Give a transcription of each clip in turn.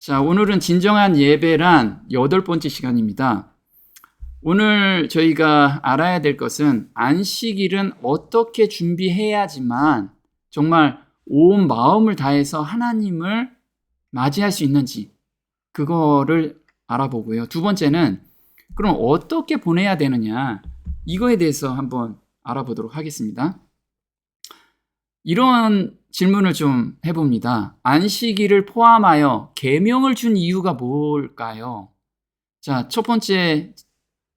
자, 오늘은 진정한 예배란 8번째 시간입니다. 오늘 저희가 알아야 될 것은 안식일은 어떻게 준비해야지만 정말 온 마음을 다해서 하나님을 맞이할 수 있는지 그거를 알아보고요. 두 번째는 그럼 어떻게 보내야 되느냐 이거에 대해서 한번 알아보도록 하겠습니다. 이런 질문을 좀 해봅니다. 안식일을 포함하여 계명을 준 이유가 뭘까요? 자, 첫 번째,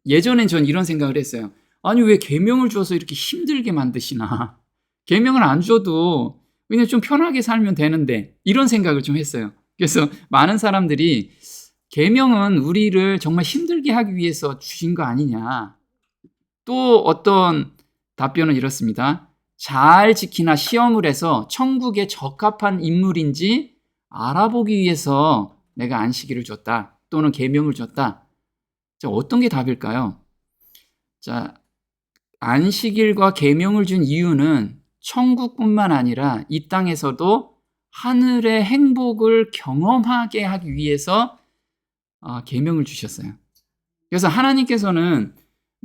예전엔 전 이런 생각을 했어요. 아니, 왜 계명을 줘서 이렇게 힘들게 만드시나? 계명을 안 줘도 그냥 좀 편하게 살면 되는데, 이런 생각을 좀 했어요. 그래서 많은 사람들이 계명은 우리를 정말 힘들게 하기 위해서 주신 거 아니냐. 또 어떤 답변은 이렇습니다. 잘 지키나 시험을 해서 천국에 적합한 인물인지 알아보기 위해서 내가 안식일을 줬다. 또는 계명을 줬다. 자, 어떤 게 답일까요? 자, 안식일과 계명을 준 이유는 천국뿐만 아니라 이 땅에서도 하늘의 행복을 경험하게 하기 위해서 계명을 주셨어요. 그래서 하나님께서는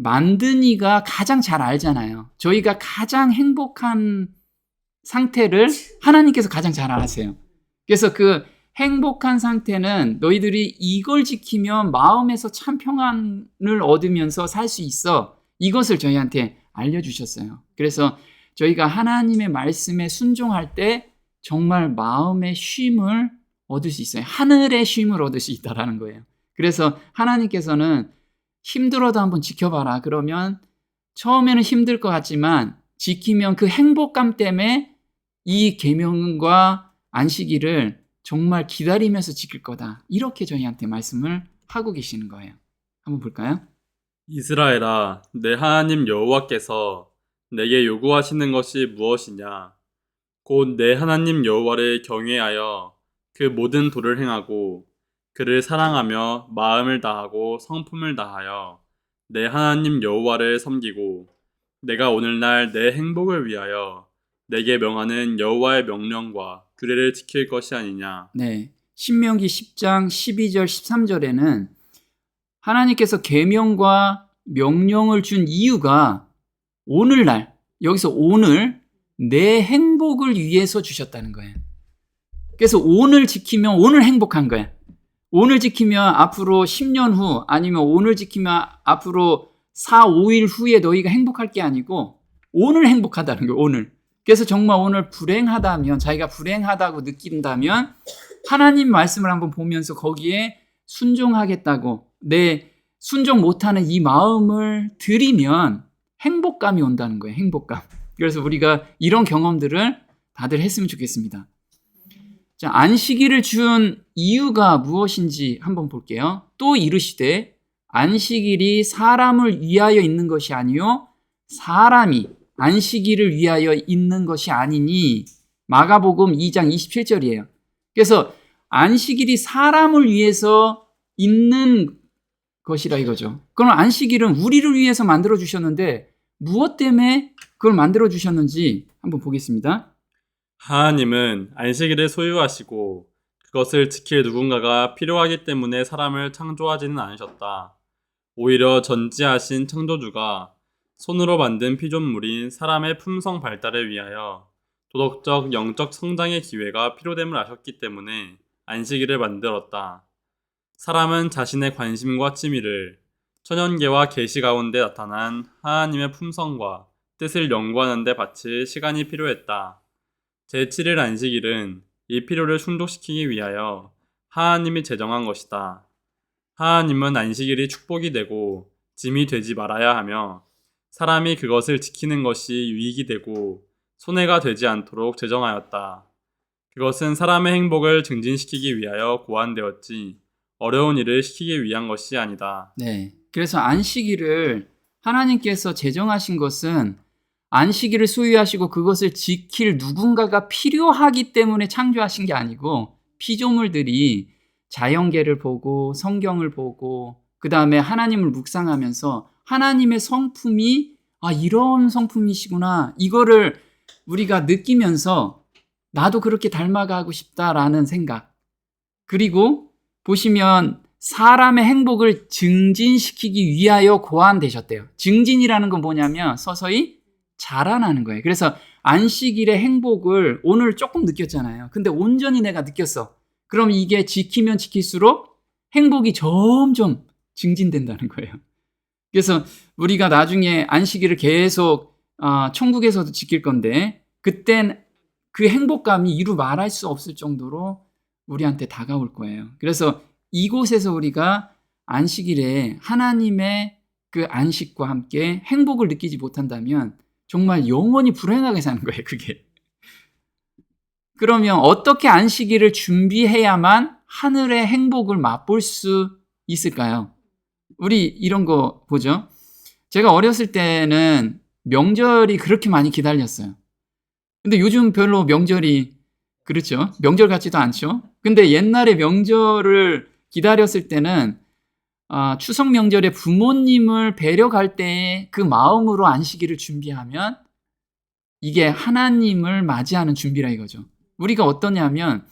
만든 이가 가장 잘 알잖아요. 저희가 가장 행복한 상태를 하나님께서 가장 잘 아세요. 그래서 그 행복한 상태는 너희들이 이걸 지키면 마음에서 참 평안을 얻으면서 살 수 있어. 이것을 저희한테 알려주셨어요. 그래서 저희가 하나님의 말씀에 순종할 때 정말 마음의 쉼을 얻을 수 있어요. 하늘의 쉼을 얻을 수 있다는 거예요. 그래서 하나님께서는 힘들어도 한번 지켜봐라. 그러면 처음에는 힘들 것 같지만 지키면 그 행복감 때문에 이 계명과 안식일을 정말 기다리면서 지킬 거다. 이렇게 저희한테 말씀을 하고 계시는 거예요. 한번 볼까요? 이스라엘아, 내 하나님 여호와께서 내게 요구하시는 것이 무엇이냐? 곧 내 하나님 여호와를 경외하여 그 모든 도를 행하고 그를 사랑하며 마음을 다하고 성품을 다하여 내 하나님 여호와를 섬기고 내가 오늘날 내 행복을 위하여 내게 명하는 여호와의 명령과 규례를 지킬 것이 아니냐. 네. 신명기 10장 12절 13절에는 하나님께서 계명과 명령을 준 이유가 오늘날, 여기서 오늘 내 행복을 위해서 주셨다는 거예요. 그래서 오늘 지키면 오늘 행복한 거야. 오늘 지키면 앞으로 10년 후 아니면 오늘 지키면 앞으로 4, 5일 후에 너희가 행복할 게 아니고 오늘 행복하다는 거예요. 오늘. 그래서 정말 오늘 불행하다면 자기가 불행하다고 느낀다면 하나님 말씀을 한번 보면서 거기에 순종하겠다고 내 순종 못하는 이 마음을 들이면 행복감이 온다는 거예요. 행복감. 그래서 우리가 이런 경험들을 다들 했으면 좋겠습니다. 자, 안식일을 준 이유가 무엇인지 한번 볼게요. 또 이르시되 안식일이 사람을 위하여 있는 것이 아니요 사람이 안식일을 위하여 있는 것이 아니니 마가복음 2장 27절이에요. 그래서 안식일이 사람을 위해서 있는 것이라 이거죠. 그럼 안식일은 우리를 위해서 만들어 주셨는데 무엇 때문에 그걸 만들어 주셨는지 한번 보겠습니다. 하나님은 안식일을 소유하시고 그것을 지킬 누군가가 필요하기 때문에 사람을 창조하지는 않으셨다. 오히려 전지하신 창조주가 손으로 만든 피조물인 사람의 품성 발달을 위하여 도덕적, 영적 성장의 기회가 필요됨을 아셨기 때문에 안식일을 만들었다. 사람은 자신의 관심과 취미를 천연계와 계시 가운데 나타난 하나님의 품성과 뜻을 연구하는 데 바칠 시간이 필요했다. 제7일 안식일은 이 필요를 충족시키기 위하여 하나님이 제정한 것이다. 하나님은 안식일이 축복이 되고 짐이 되지 말아야 하며 사람이 그것을 지키는 것이 유익이 되고 손해가 되지 않도록 제정하였다. 그것은 사람의 행복을 증진시키기 위하여 고안되었지 어려운 일을 시키기 위한 것이 아니다. 네. 그래서 안식일을 하나님께서 제정하신 것은 안식일을 소유하시고 그것을 지킬 누군가가 필요하기 때문에 창조하신 게 아니고 피조물들이 자연계를 보고 성경을 보고 그 다음에 하나님을 묵상하면서 하나님의 성품이 이런 성품이시구나 이거를 우리가 느끼면서 나도 그렇게 닮아가고 싶다라는 생각 그리고 보시면 사람의 행복을 증진시키기 위하여 고안되셨대요. 증진이라는 건 뭐냐면 서서히 자라나는 거예요. 그래서 안식일의 행복을 오늘 조금 느꼈잖아요. 근데 온전히 내가 느꼈어. 그럼 이게 지키면 지킬수록 행복이 점점 증진된다는 거예요. 그래서 우리가 나중에 안식일을 계속 천국에서도 지킬 건데 그땐 그 행복감이 이루 말할 수 없을 정도로 우리한테 다가올 거예요. 그래서 이곳에서 우리가 안식일에 하나님의 그 안식과 함께 행복을 느끼지 못한다면 정말 영원히 불행하게 사는 거예요, 그게. 그러면 어떻게 안식일을 준비해야만 하늘의 행복을 맛볼 수 있을까요? 우리 이런 거 보죠. 제가 어렸을 때는 명절이 그렇게 많이 기다렸어요. 근데 요즘 별로 명절이 그렇죠. 명절 같지도 않죠. 근데 옛날에 명절을 기다렸을 때는 추석 명절에 부모님을 뵈러 갈 때의 그 마음으로 안식일을 준비하면 이게 하나님을 맞이하는 준비라 이거죠. 우리가 어떠냐면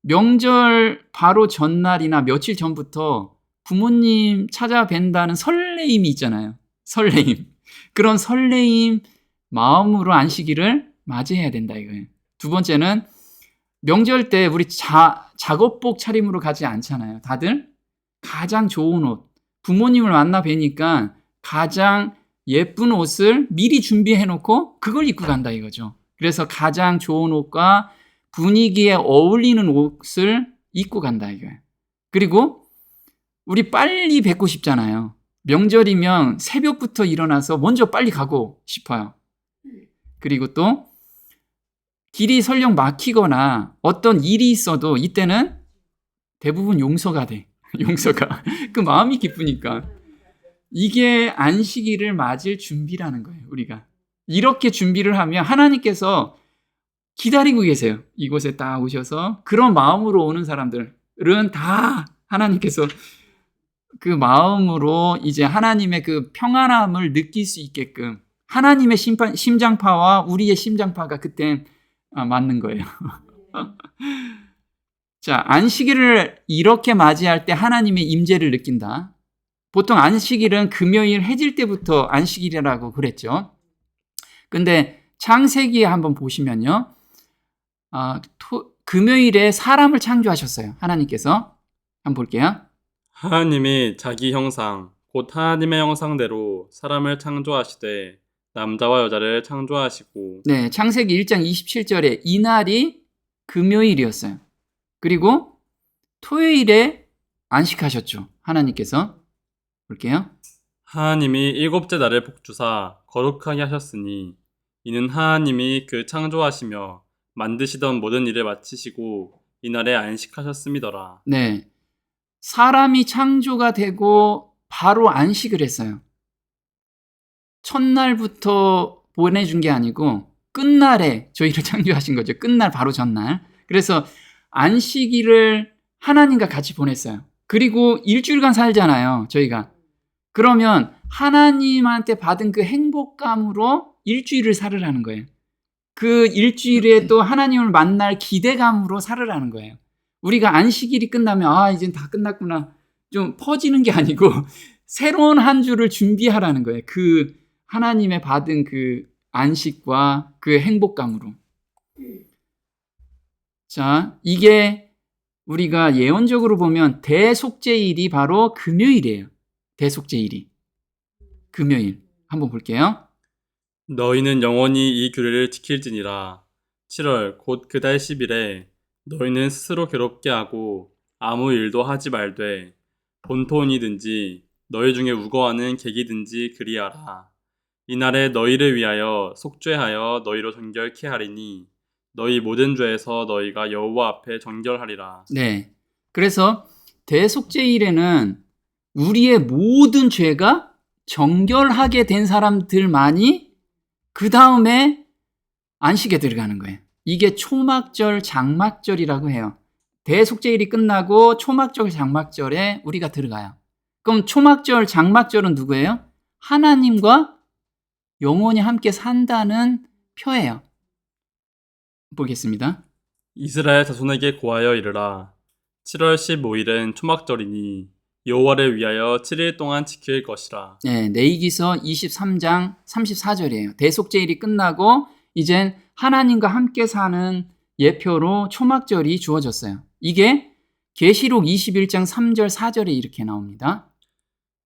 명절 바로 전날이나 며칠 전부터 부모님 찾아뵌다는 설레임이 있잖아요. 설레임. 그런 설레임 마음으로 안식일을 맞이해야 된다 이거예요. 두 번째는 명절 때 우리 작업복 차림으로 가지 않잖아요. 다들 가장 좋은 옷, 부모님을 만나 뵈니까 가장 예쁜 옷을 미리 준비해 놓고 그걸 입고 간다 이거죠. 그래서 가장 좋은 옷과 분위기에 어울리는 옷을 입고 간다 이거예요. 그리고 우리 빨리 뵙고 싶잖아요. 명절이면 새벽부터 일어나서 먼저 빨리 가고 싶어요. 그리고 또 길이 설령 막히거나 어떤 일이 있어도 이때는 대부분 용서가 돼. 용서가. 그 마음이 기쁘니까. 이게 안식일을 맞을 준비라는 거예요, 우리가. 이렇게 준비를 하면 하나님께서 기다리고 계세요. 이곳에 딱 오셔서 그런 마음으로 오는 사람들은 다 하나님께서 그 마음으로 이제 하나님의 그 평안함을 느낄 수 있게끔 하나님의 심장파와 우리의 심장파가 그땐 맞는 거예요. 자, 안식일을 이렇게 맞이할 때 하나님의 임재를 느낀다. 보통 안식일은 금요일 해질 때부터 안식일이라고 그랬죠. 근데 창세기에 한번 보시면요. 금요일에 사람을 창조하셨어요. 하나님께서. 한번 볼게요. 하나님이 자기 형상, 곧 하나님의 형상대로 사람을 창조하시되 남자와 여자를 창조하시고. 네, 창세기 1장 27절에 이날이 금요일이었어요. 그리고 토요일에 안식하셨죠. 하나님께서. 볼게요. 하나님이 일곱째 날을 복주사 거룩하게 하셨으니 이는 하나님이 그 창조하시며 만드시던 모든 일을 마치시고 이날에 안식하셨음이더라. 네, 사람이 창조가 되고 바로 안식을 했어요. 첫날부터 보내준 게 아니고 끝날에 저희를 창조하신 거죠. 끝날 바로 전날. 그래서 안식일을 하나님과 같이 보냈어요. 그리고 일주일간 살잖아요, 저희가. 그러면 하나님한테 받은 그 행복감으로 일주일을 살으라는 거예요. 그 일주일에 또 하나님을 만날 기대감으로 살으라는 거예요. 우리가 안식일이 끝나면 이젠 다 끝났구나 좀 퍼지는 게 아니고 새로운 한 주를 준비하라는 거예요. 그 하나님의 받은 그 안식과 그 행복감으로. 자, 이게 우리가 예언적으로 보면 대속죄일이 바로 금요일이에요. 대속죄일이. 금요일. 한번 볼게요. 너희는 영원히 이 규례를 지킬지니라. 7월 곧 그 달 10일에 너희는 스스로 괴롭게 하고 아무 일도 하지 말되 본토원이든지 너희 중에 우거하는 객이든지 그리하라. 이날에 너희를 위하여 속죄하여 너희로 정결케 하리니 너희 모든 죄에서 너희가 여호와 앞에 정결하리라. 네. 그래서 대속죄일에는 우리의 모든 죄가 정결하게 된 사람들만이 그 다음에 안식에 들어가는 거예요. 이게 초막절, 장막절이라고 해요. 대속죄일이 끝나고 초막절, 장막절에 우리가 들어가요. 그럼 초막절, 장막절은 누구예요? 하나님과 영원히 함께 산다는 표예요. 보겠습니다. 이스라엘 자손에게 고하여 이르라. 7월 15일은 초막절이니 여호와를 위하여 7일 동안 지킬 것이라. 네, 레위기서 23장 34절이에요. 대속죄일이 끝나고 이젠 하나님과 함께 사는 예표로 초막절이 주어졌어요. 이게 계시록 21장 3절 4절에 이렇게 나옵니다.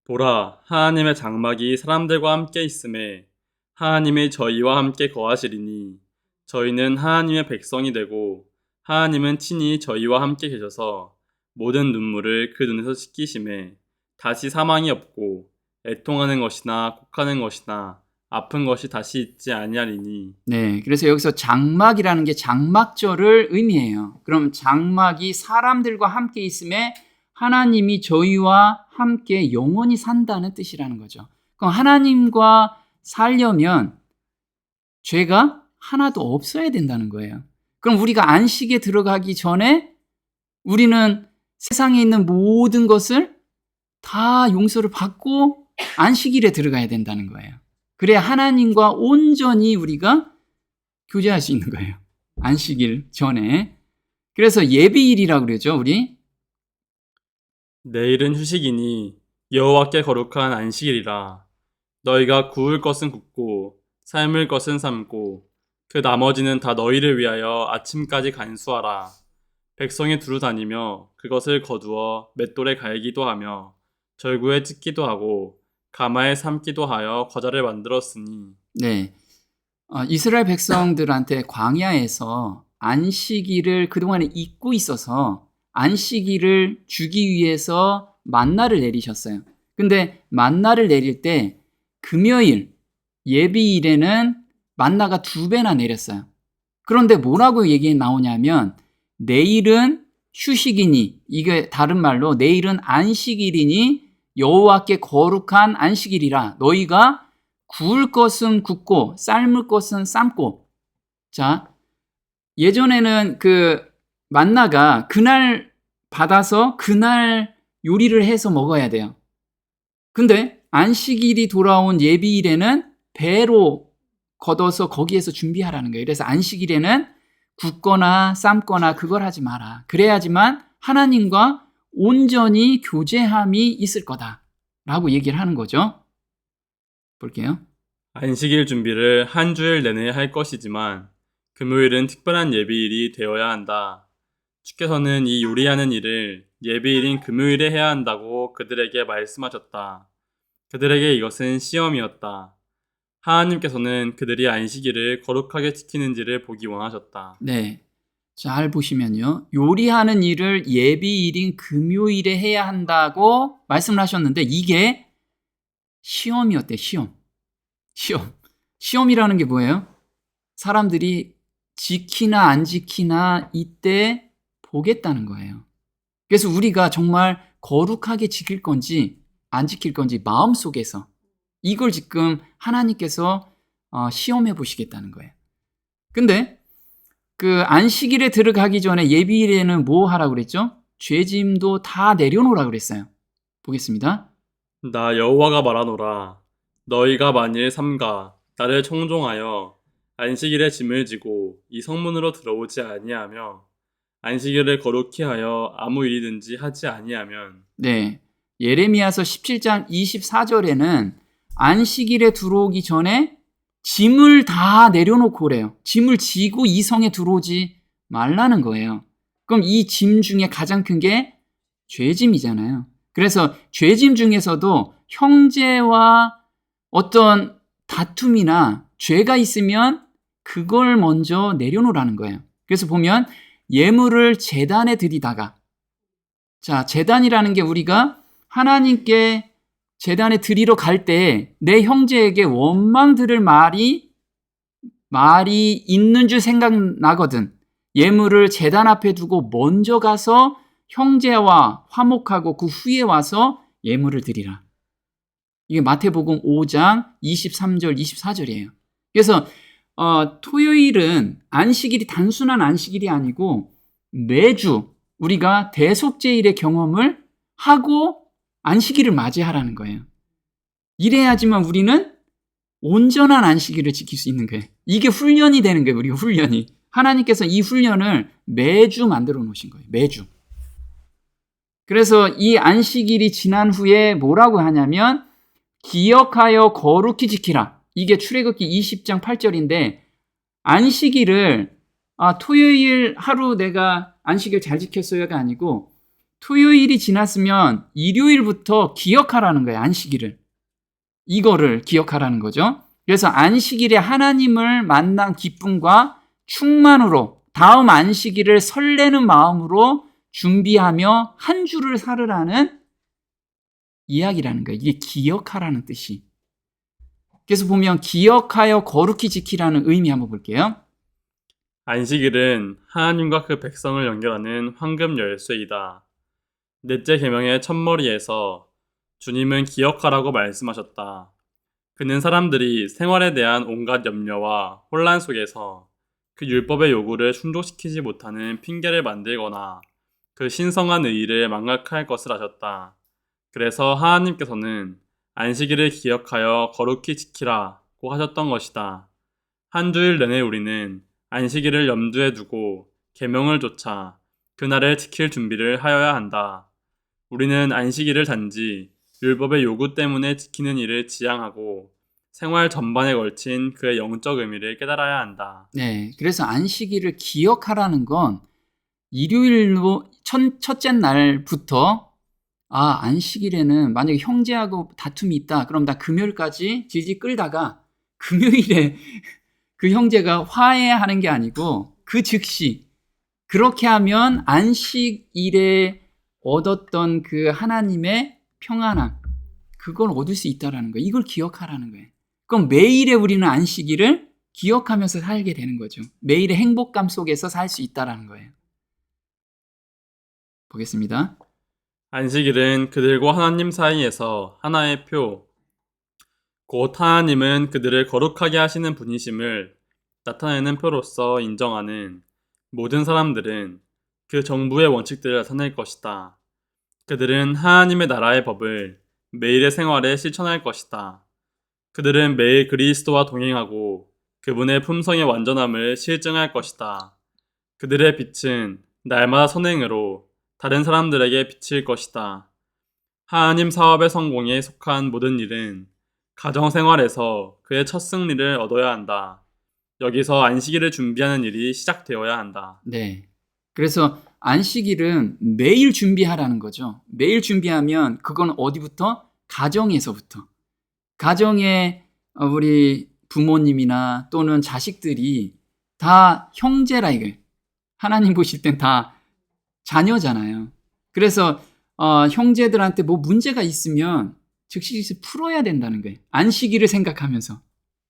보라, 하나님의 장막이 사람들과 함께 있음에 하나님이 저희와 함께 거하시리니 저희는 하나님의 백성이 되고 하나님은 친히 저희와 함께 계셔서 모든 눈물을 그 눈에서 씻기심에 다시 사망이 없고 애통하는 것이나 곡하는 것이나 아픈 것이 다시 있지 아니하리니. 네, 그래서 여기서 장막이라는 게 장막절을 의미해요. 그럼 장막이 사람들과 함께 있음에 하나님이 저희와 함께 영원히 산다는 뜻이라는 거죠. 그럼 하나님과 살려면 죄가 하나도 없어야 된다는 거예요. 그럼 우리가 안식에 들어가기 전에 우리는 세상에 있는 모든 것을 다 용서를 받고 안식일에 들어가야 된다는 거예요. 그래야 하나님과 온전히 우리가 교제할 수 있는 거예요. 안식일 전에. 그래서 예비일이라고 그러죠, 우리. 내일은 휴식이니 여호와께 거룩한 안식일이라. 너희가 구울 것은 굽고 삶을 것은 삶고 그 나머지는 다 너희를 위하여 아침까지 간수하라. 백성이 두루 다니며 그것을 거두어 맷돌에 갈기도 하며 절구에 찢기도 하고 가마에 삶기도 하여 과자를 만들었으니. 네. 이스라엘 백성들한테 광야에서 안식일을 그동안에 잊고 있어서 안식일을 주기 위해서 만나를 내리셨어요. 근데 만나를 내릴 때 금요일 예비일에는 만나가 2배나 내렸어요. 그런데 뭐라고 얘기 나오냐면 내일은 휴식이니, 이게 다른 말로 내일은 안식일이니 여호와께 거룩한 안식일이라. 너희가 구울 것은 굽고 삶을 것은 삶고. 자, 예전에는 그 만나가 그날 받아서 그날 요리를 해서 먹어야 돼요. 근데 안식일이 돌아온 예비일에는 배로 걷어서 거기에서 준비하라는 거예요. 그래서 안식일에는 굽거나 삶거나 그걸 하지 마라. 그래야지만 하나님과 온전히 교제함이 있을 거다라고 얘기를 하는 거죠. 볼게요. 안식일 준비를 한 주일 내내 할 것이지만 금요일은 특별한 예비일이 되어야 한다. 주께서는 이 요리하는 일을 예비일인 금요일에 해야 한다고 그들에게 말씀하셨다. 그들에게 이것은 시험이었다. 하나님께서는 그들이 안식일을 거룩하게 지키는지를 보기 원하셨다. 네. 잘 보시면요. 요리하는 일을 예비일인 금요일에 해야 한다고 말씀을 하셨는데 이게 시험이었대, 시험. 시험이라는 게 뭐예요? 사람들이 지키나 안 지키나 이때 보겠다는 거예요. 그래서 우리가 정말 거룩하게 지킬 건지 안 지킬 건지 마음속에서 이걸 지금 하나님께서 시험해 보시겠다는 거예요. 근데 그 안식일에 들어가기 전에 예비일에는 뭐 하라고 그랬죠? 죄짐도 다 내려놓으라고 그랬어요. 보겠습니다. 나 여호와가 말하노라. 너희가 만일 삼가 나를 청종하여 안식일에 짐을 지고 이 성문으로 들어오지 아니하며 안식일을 거룩히 하여 아무 일이든지 하지 아니하면. 네. 예레미야서 17장 24절에는 안식일에 들어오기 전에 짐을 다 내려놓고 그래요. 짐을 지고 이 성에 들어오지 말라는 거예요. 그럼 이 짐 중에 가장 큰 게 죄짐이잖아요. 그래서 죄짐 중에서도 형제와 어떤 다툼이나 죄가 있으면 그걸 먼저 내려놓으라는 거예요. 그래서 보면 예물을 제단에 드리다가, 자, 제단이라는 게 우리가 하나님께 제단에 드리러 갈 때 내 형제에게 원망 들을 말이 있는 줄 생각나거든. 예물을 제단 앞에 두고 먼저 가서 형제와 화목하고 그 후에 와서 예물을 드리라. 이게 마태복음 5장 23절 24절이에요. 그래서 토요일은 안식일이 단순한 안식일이 아니고 매주 우리가 대속죄일의 경험을 하고 안식일을 맞이하라는 거예요. 이래야지만 우리는 온전한 안식일을 지킬 수 있는 거예요. 이게 훈련이 되는 거예요. 우리가 훈련이. 하나님께서 이 훈련을 매주 만들어 놓으신 거예요. 매주. 그래서 이 안식일이 지난 후에 뭐라고 하냐면 기억하여 거룩히 지키라. 이게 출애굽기 20장 8절인데 안식일을 토요일 하루 내가 안식일 잘 지켰어요가 아니고 토요일이 지났으면 일요일부터 기억하라는 거예요. 안식일을. 이거를 기억하라는 거죠. 그래서 안식일에 하나님을 만난 기쁨과 충만으로 다음 안식일을 설레는 마음으로 준비하며 한 주를 살으라는 이야기라는 거예요. 이게 기억하라는 뜻이. 그래서 보면 기억하여 거룩히 지키라는 의미 한번 볼게요. 안식일은 하나님과 그 백성을 연결하는 황금 열쇠이다. 넷째 계명의 첫머리에서 주님은 기억하라고 말씀하셨다. 그는 사람들이 생활에 대한 온갖 염려와 혼란 속에서 그 율법의 요구를 충족시키지 못하는 핑계를 만들거나 그 신성한 의의를 망각할 것을 아셨다. 그래서 하나님께서는 안식일을 기억하여 거룩히 지키라고 하셨던 것이다. 한 주일 내내 우리는 안식일을 염두에 두고 계명을 좇아 그날을 지킬 준비를 하여야 한다. 우리는 안식일을 단지 율법의 요구 때문에 지키는 일을 지향하고 생활 전반에 걸친 그의 영적 의미를 깨달아야 한다. 네, 그래서 안식일을 기억하라는 건 일요일로 첫째 날부터 안식일에는 만약에 형제하고 다툼이 있다. 그럼 나 금요일까지 질질 끌다가 금요일에 그 형제가 화해하는 게 아니고 그 즉시 그렇게 하면 안식일에 얻었던 그 하나님의 평안함 그걸 얻을 수 있다라는 거예요. 이걸 기억하라는 거예요. 그럼 매일에 우리는 안식일을 기억하면서 살게 되는 거죠. 매일의 행복감 속에서 살 수 있다라는 거예요. 보겠습니다. 안식일은 그들과 하나님 사이에서 하나의 표, 곧 하나님은 그들을 거룩하게 하시는 분이심을 나타내는 표로서 인정하는 모든 사람들은 그 정부의 원칙들을 나타낼 것이다. 그들은 하나님의 나라의 법을 매일의 생활에 실천할 것이다. 그들은 매일 그리스도와 동행하고 그분의 품성의 완전함을 실증할 것이다. 그들의 빛은 날마다 선행으로 다른 사람들에게 비칠 것이다. 하나님 사업의 성공에 속한 모든 일은 가정생활에서 그의 첫 승리를 얻어야 한다. 여기서 안식일을 준비하는 일이 시작되어야 한다. 네. 그래서 안식일은 매일 준비하라는 거죠. 매일 준비하면 그건 어디부터? 가정에서부터. 가정에 우리 부모님이나 또는 자식들이 다 형제라 이거예요. 하나님 보실 땐 다 자녀잖아요. 그래서 형제들한테 뭐 문제가 있으면 즉시 풀어야 된다는 거예요. 안식일을 생각하면서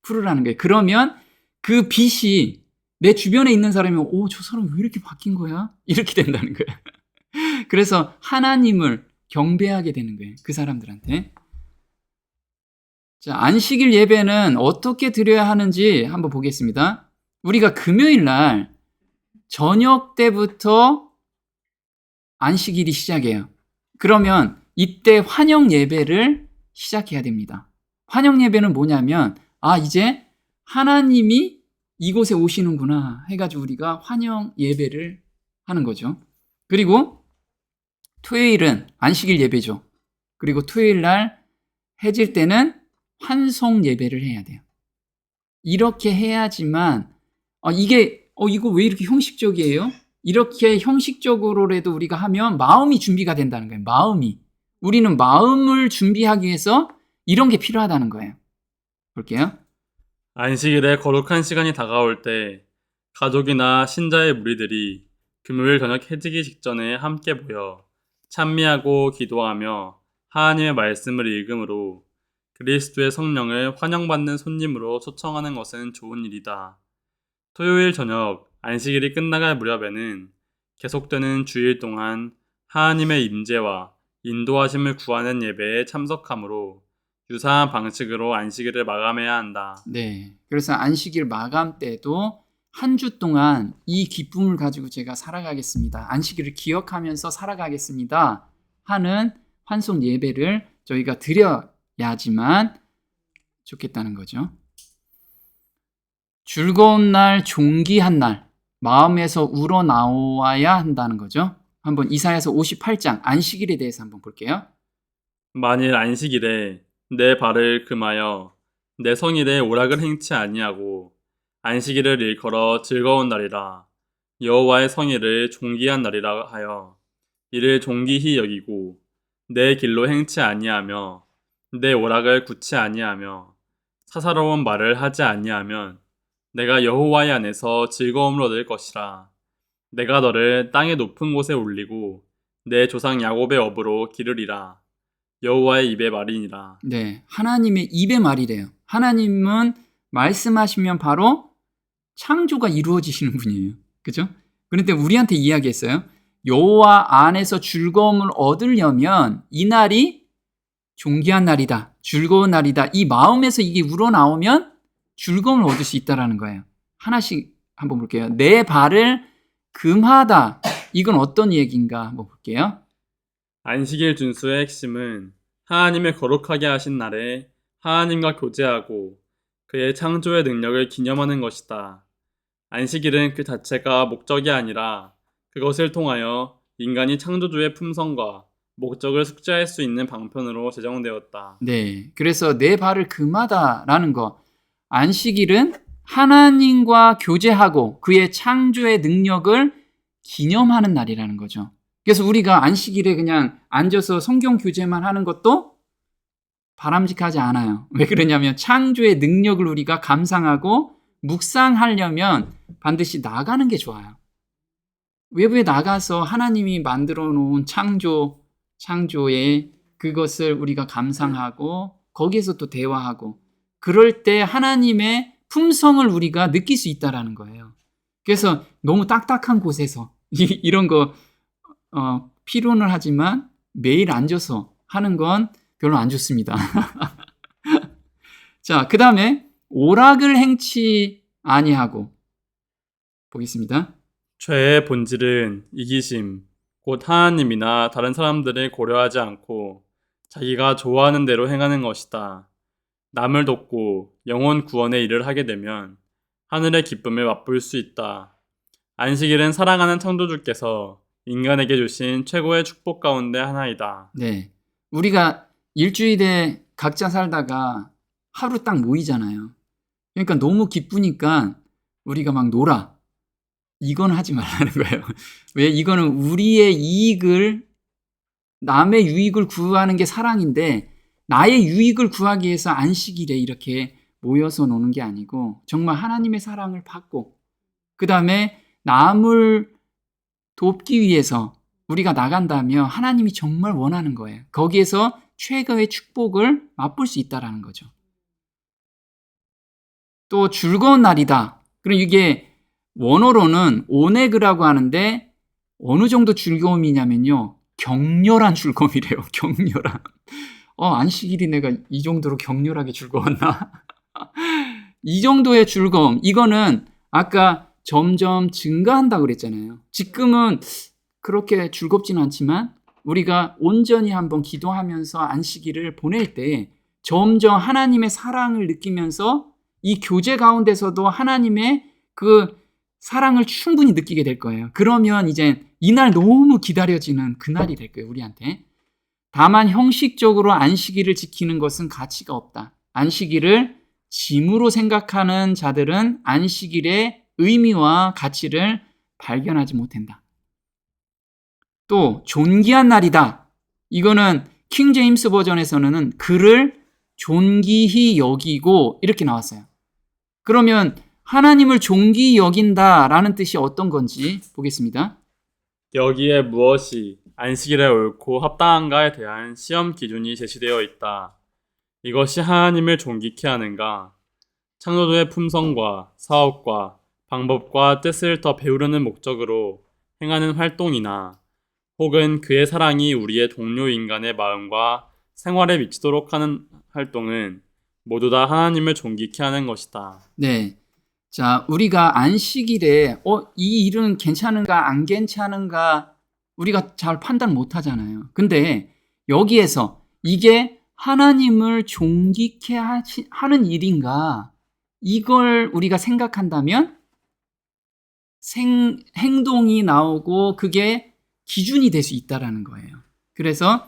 풀으라는 거예요. 그러면 그 빛이 내 주변에 있는 사람이 저 사람 왜 이렇게 바뀐 거야? 이렇게 된다는 거예요. 그래서 하나님을 경배하게 되는 거예요. 그 사람들한테. 자, 안식일 예배는 어떻게 드려야 하는지 한번 보겠습니다. 우리가 금요일 날 저녁 때부터 안식일이 시작해요. 그러면 이때 환영 예배를 시작해야 됩니다. 환영 예배는 뭐냐면 이제 하나님이 이곳에 오시는구나 해가지고 우리가 환영 예배를 하는 거죠. 그리고 토요일은 안식일 예배죠. 그리고 토요일 날 해질 때는 환송 예배를 해야 돼요. 이렇게 해야지만 이거 왜 이렇게 형식적이에요? 이렇게 형식적으로라도 우리가 하면 마음이 준비가 된다는 거예요. 우리는 마음을 준비하기 위해서 이런 게 필요하다는 거예요. 볼게요. 안식일에 거룩한 시간이 다가올 때 가족이나 신자의 무리들이 금요일 저녁 해지기 직전에 함께 모여 찬미하고 기도하며 하나님의 말씀을 읽음으로 그리스도의 성령을 환영받는 손님으로 초청하는 것은 좋은 일이다. 토요일 저녁 안식일이 끝나갈 무렵에는 계속되는 주일 동안 하나님의 임재와 인도하심을 구하는 예배에 참석함으로 유사한 방식으로 안식일을 마감해야 한다. 네. 그래서 안식일 마감 때도 한 주 동안 이 기쁨을 가지고 제가 살아가겠습니다. 안식일을 기억하면서 살아가겠습니다. 하는 환송 예배를 저희가 드려야지만 좋겠다는 거죠. 즐거운 날, 존귀한 날, 마음에서 우러나와야 한다는 거죠. 한번 이사야서 58장 안식일에 대해서 한번 볼게요. 만일 안식일에 내 발을 금하여 내 성일에 오락을 행치 아니하고 안식일을 일컬어 즐거운 날이라 여호와의 성일을 존귀한 날이라 하여 이를 존귀히 여기고 내 길로 행치 아니하며 내 오락을 굳지 아니하며 사사로운 말을 하지 아니하면 내가 여호와의 안에서 즐거움을 얻을 것이라. 내가 너를 땅의 높은 곳에 올리고 내 조상 야곱의 업으로 기르리라. 여호와의 입의 말이니라. 네, 하나님의 입의 말이래요. 하나님은 말씀하시면 바로 창조가 이루어지시는 분이에요. 그죠? 그런데 우리한테 이야기했어요. 여호와 안에서 즐거움을 얻으려면 이 날이 존귀한 날이다. 즐거운 날이다. 이 마음에서 이게 우러나오면 즐거움을 얻을 수 있다는 거예요. 하나씩 한번 볼게요. 내 발을 금하다. 이건 어떤 얘기인가 한번 볼게요. 안식일 준수의 핵심은 하나님의 거룩하게 하신 날에 하나님과 교제하고 그의 창조의 능력을 기념하는 것이다. 안식일은 그 자체가 목적이 아니라 그것을 통하여 인간이 창조주의 품성과 목적을 숙지할 수 있는 방편으로 제정되었다. 네, 그래서 내 발을 금하다라는 거. 안식일은 하나님과 교제하고 그의 창조의 능력을 기념하는 날이라는 거죠. 그래서 우리가 안식일에 그냥 앉아서 성경 교제만 하는 것도 바람직하지 않아요. 왜 그러냐면 창조의 능력을 우리가 감상하고 묵상하려면 반드시 나가는 게 좋아요. 외부에 나가서 하나님이 만들어 놓은 창조의 그것을 우리가 감상하고 거기에서 또 대화하고 그럴 때 하나님의 품성을 우리가 느낄 수 있다라는 거예요. 그래서 너무 딱딱한 곳에서 이런 거 필요는 하지만 매일 앉아서 하는 건 별로 안 좋습니다. 자, 그 다음에 오락을 행치 아니하고 보겠습니다. 죄의 본질은 이기심, 곧 하나님이나 다른 사람들을 고려하지 않고 자기가 좋아하는 대로 행하는 것이다. 남을 돕고 영혼 구원의 일을 하게 되면 하늘의 기쁨을 맛볼 수 있다. 안식일은 사랑하는 창조주께서 인간에게 주신 최고의 축복 가운데 하나이다. 네, 우리가 일주일에 각자 살다가 하루 딱 모이잖아요. 그러니까 너무 기쁘니까 우리가 막 놀아. 이건 하지 말라는 거예요. 왜? 이거는 우리의 이익을, 남의 유익을 구하는 게 사랑인데 나의 유익을 구하기 위해서 안식일에 이렇게 모여서 노는 게 아니고 정말 하나님의 사랑을 받고 그 다음에 남을 돕기 위해서 우리가 나간다면 하나님이 정말 원하는 거예요. 거기에서 최고의 축복을 맛볼 수 있다는 거죠. 또 즐거운 날이다. 그럼 이게 원어로는 오네그라고 하는데 어느 정도 즐거움이냐면요. 격렬한 즐거움이래요. 격렬한. 안식일이 내가 이 정도로 격렬하게 즐거웠나? 이 정도의 즐거움. 이거는 아까 점점 증가한다고 그랬잖아요. 지금은 그렇게 즐겁지는 않지만 우리가 온전히 한번 기도하면서 안식일을 보낼 때 점점 하나님의 사랑을 느끼면서 이 교제 가운데서도 하나님의 그 사랑을 충분히 느끼게 될 거예요. 그러면 이제 이날 너무 기다려지는 그날이 될 거예요, 우리한테. 다만 형식적으로 안식일을 지키는 것은 가치가 없다. 안식일을 짐으로 생각하는 자들은 안식일의 의미와 가치를 발견하지 못한다. 또 존귀한 날이다. 이거는 킹 제임스 버전에서는 그를 존귀히 여기고 이렇게 나왔어요. 그러면 하나님을 존귀히 여긴다라는 뜻이 어떤 건지 보겠습니다. 여기에 무엇이 안식일에 옳고 합당한가에 대한 시험 기준이 제시되어 있다. 이것이 하나님을 존귀케 하는가? 창조주의 품성과 사업과 방법과 뜻을 더 배우려는 목적으로 행하는 활동이나 혹은 그의 사랑이 우리의 동료 인간의 마음과 생활에 미치도록 하는 활동은 모두 다 하나님을 존귀케 하는 것이다. 네. 자, 우리가 안식일에 이 일은 괜찮은가 안 괜찮은가 우리가 잘 판단 못 하잖아요. 근데 여기에서 이게 하나님을 존귀케 하는 일인가 이걸 우리가 생각한다면 행동이 나오고 그게 기준이 될 수 있다라는 거예요. 그래서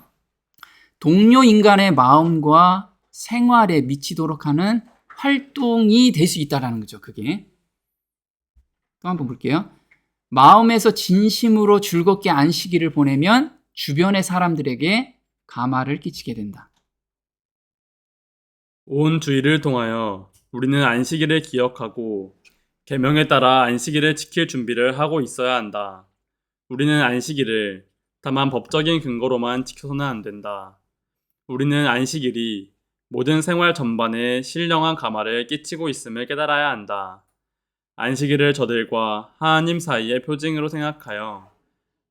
동료 인간의 마음과 생활에 미치도록 하는 활동이 될 수 있다라는 거죠. 그게. 또 한번 볼게요. 마음에서 진심으로 즐겁게 안식일을 보내면 주변의 사람들에게 가마를 끼치게 된다. 온 주일을 통하여 우리는 안식일을 기억하고 계명에 따라 안식일을 지킬 준비를 하고 있어야 한다. 우리는 안식일을 다만 법적인 근거로만 지켜서는 안 된다. 우리는 안식일이 모든 생활 전반에 신령한 가마를 끼치고 있음을 깨달아야 한다. 안식일을 저들과 하나님 사이의 표징으로 생각하여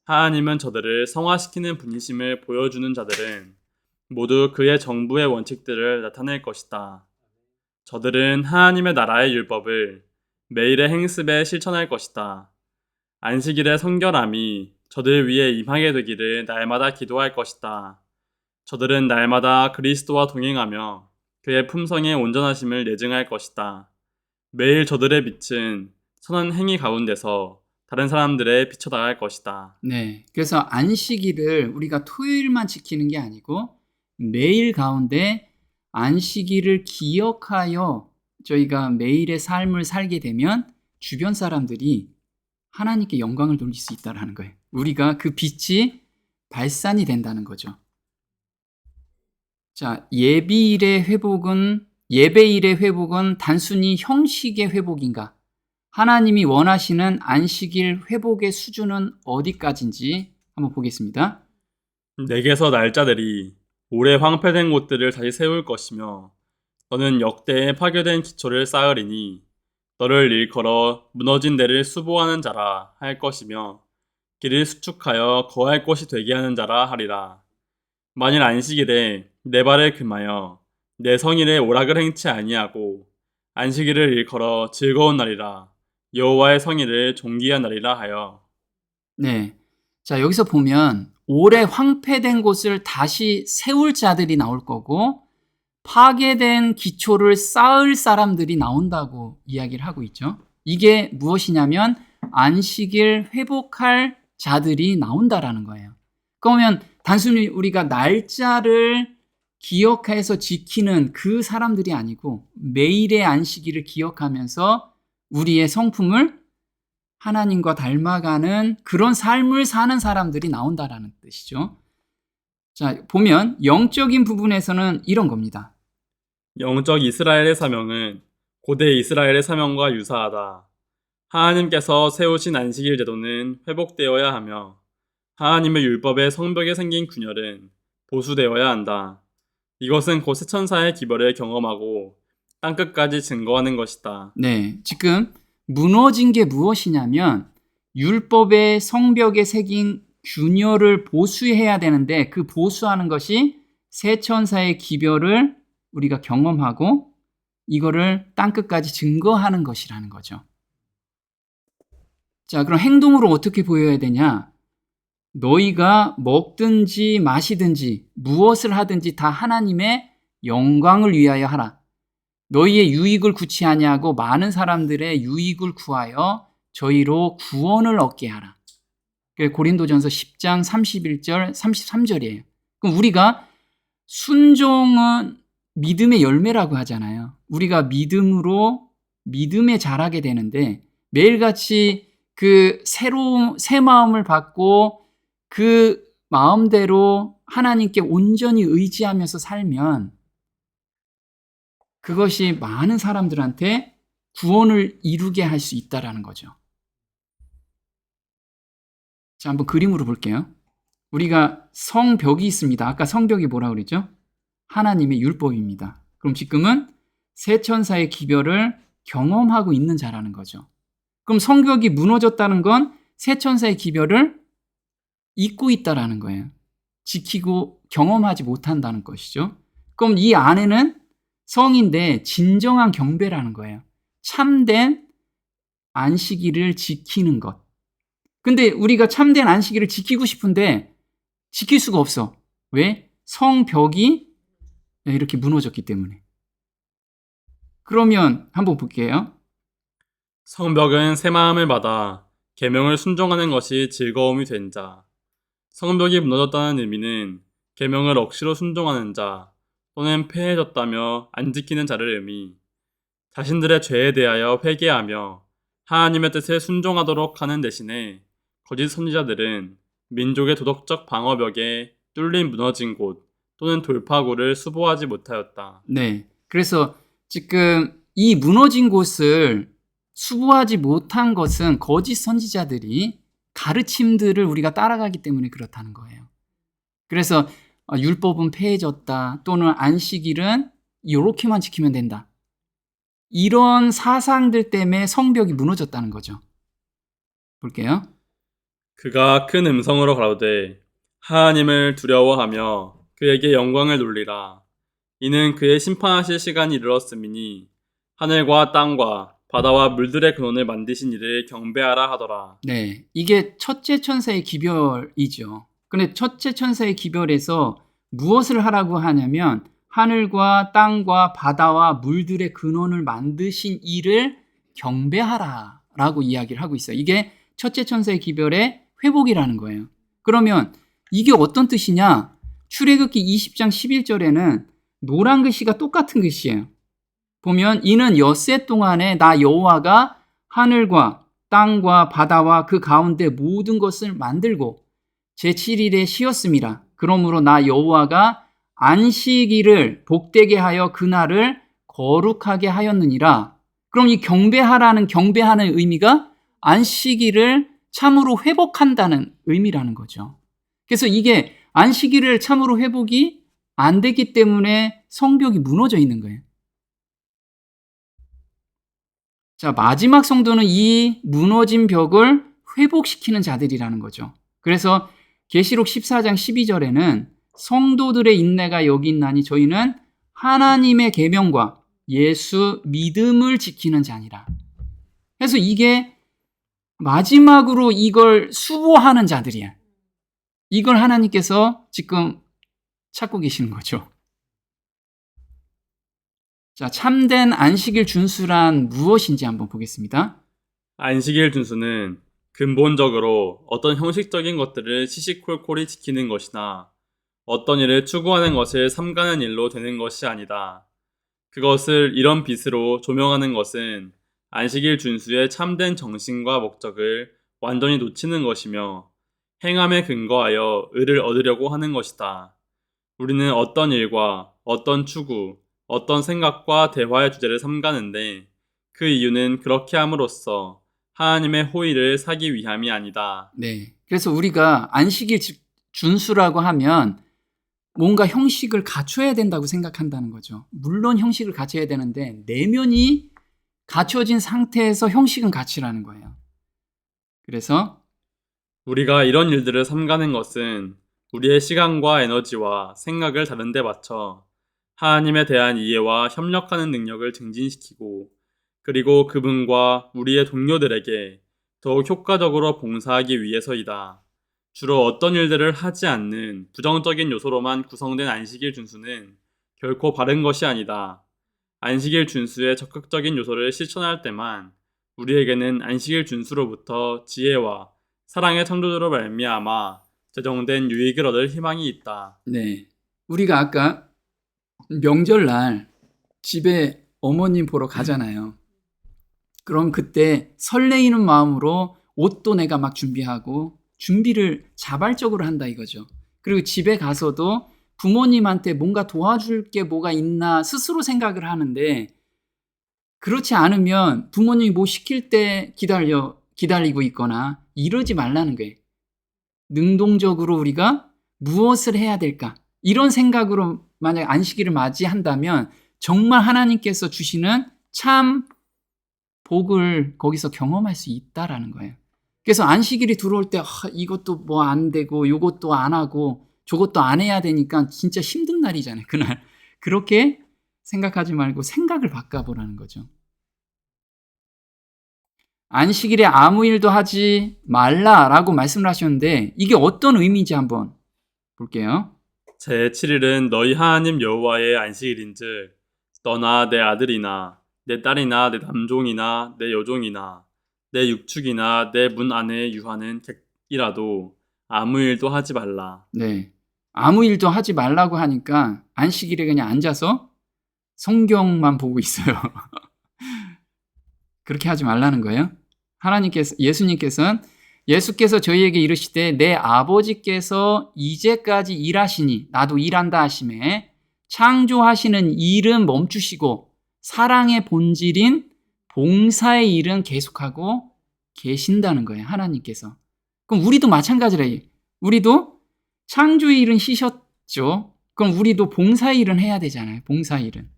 하나님은 저들을 성화시키는 분이심을 보여주는 자들은 모두 그의 정부의 원칙들을 나타낼 것이다. 저들은 하나님의 나라의 율법을 매일의 행습에 실천할 것이다. 안식일의 성결함이 저들 위에 임하게 되기를 날마다 기도할 것이다. 저들은 날마다 그리스도와 동행하며 그의 품성의 온전하심을 내증할 것이다. 매일 저들의 빛은 선한 행위 가운데서 다른 사람들에 비춰나갈 것이다. 네. 그래서 안식일을 우리가 토요일만 지키는 게 아니고 매일 가운데 안식일을 기억하여 저희가 매일의 삶을 살게 되면 주변 사람들이 하나님께 영광을 돌릴 수 있다는 거예요. 우리가 그 빛이 발산이 된다는 거죠. 자, 예배일의 회복은 단순히 형식의 회복인가? 하나님이 원하시는 안식일 회복의 수준은 어디까지인지 한번 보겠습니다. 내게서 날짜들이 오래 황폐된 곳들을 다시 세울 것이며 너는 역대에 파괴된 기초를 쌓으리니 너를 일컬어 무너진 데를 수보하는 자라 할 것이며 길을 수축하여 거할 곳이 되게 하는 자라 하리라. 만일 안식일에 내 발을 금하여 내 성일에 오락을 행치 아니하고 안식일을 일컬어 즐거운 날이라 여호와의 성일을 존귀한 날이라 하여. 네. 자, 여기서 보면 오래 황폐된 곳을 다시 세울 자들이 나올 거고 파괴된 기초를 쌓을 사람들이 나온다고 이야기를 하고 있죠. 이게 무엇이냐면 안식일 회복할 자들이 나온다라는 거예요. 그러면 단순히 우리가 날짜를 기억해서 지키는 그 사람들이 아니고 매일의 안식일을 기억하면서 우리의 성품을 하나님과 닮아가는 그런 삶을 사는 사람들이 나온다라는 뜻이죠. 자, 보면 영적인 부분에서는 이런 겁니다. 영적 이스라엘의 사명은 고대 이스라엘의 사명과 유사하다. 하나님께서 세우신 안식일 제도는 회복되어야 하며 하나님의 율법의 성벽에 생긴 균열은 보수되어야 한다. 이것은 곧 세천사의 기별을 경험하고 땅끝까지 증거하는 것이다. 네, 지금 무너진 게 무엇이냐면 율법의 성벽에 새긴 균열을 보수해야 되는데 그 보수하는 것이 세천사의 기별을 우리가 경험하고 이거를 땅끝까지 증거하는 것이라는 거죠. 자, 그럼 행동으로 어떻게 보여야 되냐? 너희가 먹든지 마시든지 무엇을 하든지 다 하나님의 영광을 위하여 하라. 너희의 유익을 구치 아니하고 많은 사람들의 유익을 구하여 저희로 구원을 얻게 하라. 고린도전서 10장 31절 33절이에요. 그럼 우리가 순종은 믿음의 열매라고 하잖아요. 우리가 믿음에 자라게 되는데 매일같이 그 새 마음을 받고 그 마음대로 하나님께 온전히 의지하면서 살면 그것이 많은 사람들한테 구원을 이루게 할 수 있다라는 거죠. 자, 한번 그림으로 볼게요. 우리가 성벽이 있습니다. 아까 성벽이 뭐라고 그랬죠? 하나님의 율법입니다. 그럼 지금은 세천사의 기별을 경험하고 있는 자라는 거죠. 그럼 성벽이 무너졌다는 건 세천사의 기별을 잊고 있다라는 거예요. 지키고 경험하지 못한다는 것이죠. 그럼 이 안에는 성인데 진정한 경배라는 거예요. 참된 안식일을 지키는 것. 근데 우리가 참된 안식일을 지키고 싶은데 지킬 수가 없어. 왜? 성벽이 이렇게 무너졌기 때문에. 그러면 한번 볼게요. 성벽은 새 마음을 받아 계명을 순종하는 것이 즐거움이 된 자. 성벽이 무너졌다는 의미는 계명을 억지로 순종하는 자 또는 패해졌다며 안 지키는 자를 의미, 자신들의 죄에 대하여 회개하며 하나님의 뜻에 순종하도록 하는 대신에 거짓 선지자들은 민족의 도덕적 방어벽에 뚫린 무너진 곳 또는 돌파구를 수보하지 못하였다. 네. 그래서 지금 이 무너진 곳을 수보하지 못한 것은 거짓 선지자들이 가르침들을 우리가 따라가기 때문에 그렇다는 거예요. 그래서 율법은 폐해졌다 또는 안식일은 이렇게만 지키면 된다. 이런 사상들 때문에 성벽이 무너졌다는 거죠. 볼게요. 그가 큰 음성으로 가로되 하나님을 두려워하며 그에게 영광을 돌리라. 이는 그의 심판하실 시간이 이르렀음이니 하늘과 땅과 바다와 물들의 근원을 만드신 이를 경배하라 하더라. 네, 이게 첫째 천사의 기별이죠. 근데 첫째 천사의 기별에서 무엇을 하라고 하냐면 하늘과 땅과 바다와 물들의 근원을 만드신 이를 경배하라 라고 이야기를 하고 있어요. 이게 첫째 천사의 기별의 회복이라는 거예요. 그러면 이게 어떤 뜻이냐? 출애굽기 20장 11절에는 노란 글씨가 똑같은 글씨예요. 보면 이는 엿새 동안에 나 여호와가 하늘과 땅과 바다와 그 가운데 모든 것을 만들고 제7일에 쉬었음이라. 그러므로 나 여호와가 안식일을 복되게 하여 그날을 거룩하게 하였느니라. 그럼 이 경배하는 의미가 안식일을 참으로 회복한다는 의미라는 거죠. 그래서 이게 안식일을 참으로 회복이 안 됐기 때문에 성벽이 무너져 있는 거예요. 자, 마지막 성도는 이 무너진 벽을 회복시키는 자들이라는 거죠. 그래서 계시록 14장 12절에는 성도들의 인내가 여기 있나니 저희는 하나님의 계명과 예수 믿음을 지키는 자니라. 그래서 이게 마지막으로 이걸 수보하는 자들이야. 이걸 하나님께서 지금 찾고 계시는 거죠. 자, 참된 안식일 준수란 무엇인지 한번 보겠습니다. 안식일 준수는 근본적으로 어떤 형식적인 것들을 시시콜콜이 지키는 것이나 어떤 일을 추구하는 것을 삼가는 일로 되는 것이 아니다. 그것을 이런 빛으로 조명하는 것은 안식일 준수의 참된 정신과 목적을 완전히 놓치는 것이며 행함에 근거하여 의를 얻으려고 하는 것이다. 우리는 어떤 일과 어떤 추구, 어떤 생각과 대화의 주제를 삼가는데 그 이유는 그렇게 함으로써 하나님의 호의를 사기 위함이 아니다. 네. 그래서 우리가 안식일 준수라고 하면 뭔가 형식을 갖춰야 된다고 생각한다는 거죠. 물론 형식을 갖춰야 되는데 내면이 갖춰진 상태에서 형식은 갖추라는 거예요. 그래서 우리가 이런 일들을 삼가는 것은 우리의 시간과 에너지와 생각을 다른 데 맞춰 하나님에 대한 이해와 협력하는 능력을 증진시키고 그리고 그분과 우리의 동료들에게 더욱 효과적으로 봉사하기 위해서이다. 주로 어떤 일들을 하지 않는 부정적인 요소로만 구성된 안식일 준수는 결코 바른 것이 아니다. 안식일 준수의 적극적인 요소를 실천할 때만 우리에게는 안식일 준수로부터 지혜와 사랑의 창조주로 말미암아 제정된 유익을 얻을 희망이 있다. 네. 우리가 아까 명절날 집에 어머님 보러 가잖아요. 그럼 그때 설레이는 마음으로 옷도 내가 막 준비하고 준비를 자발적으로 한다 이거죠. 그리고 집에 가서도 부모님한테 뭔가 도와줄 게 뭐가 있나 스스로 생각을 하는데 그렇지 않으면 부모님이 뭐 시킬 때 기다리고 있거나 이러지 말라는 거예요. 능동적으로 우리가 무엇을 해야 될까? 이런 생각으로 만약 안식일을 맞이한다면 정말 하나님께서 주시는 참 복을 거기서 경험할 수 있다라는 거예요. 그래서 안식일이 들어올 때 이것도 뭐 안 되고 이것도 안 하고 저것도 안 해야 되니까 진짜 힘든 날이잖아요. 그날. 그렇게 생각하지 말고 생각을 바꿔보라는 거죠. 안식일에 아무 일도 하지 말라라고 말씀을 하셨는데 이게 어떤 의미인지 한번 볼게요. 제7일은 너희 하나님 여호와의 안식일인즉 너나 내 아들이나 내 딸이나 내 남종이나 내 여종이나 내 육축이나 내 문 안에 유하는 객이라도 아무 일도 하지 말라. 네. 아무 일도 하지 말라고 하니까 안식일에 그냥 앉아서 성경만 보고 있어요. 그렇게 하지 말라는 거예요. 예수께서 저희에게 이르시되 내 아버지께서 이제까지 일하시니 나도 일한다 하시매 창조하시는 일은 멈추시고 사랑의 본질인 봉사의 일은 계속하고 계신다는 거예요. 하나님께서. 그럼 우리도 마찬가지라. 우리도 창조의 일은 쉬셨죠. 그럼 우리도 봉사의 일은 해야 되잖아요. 봉사의 일은.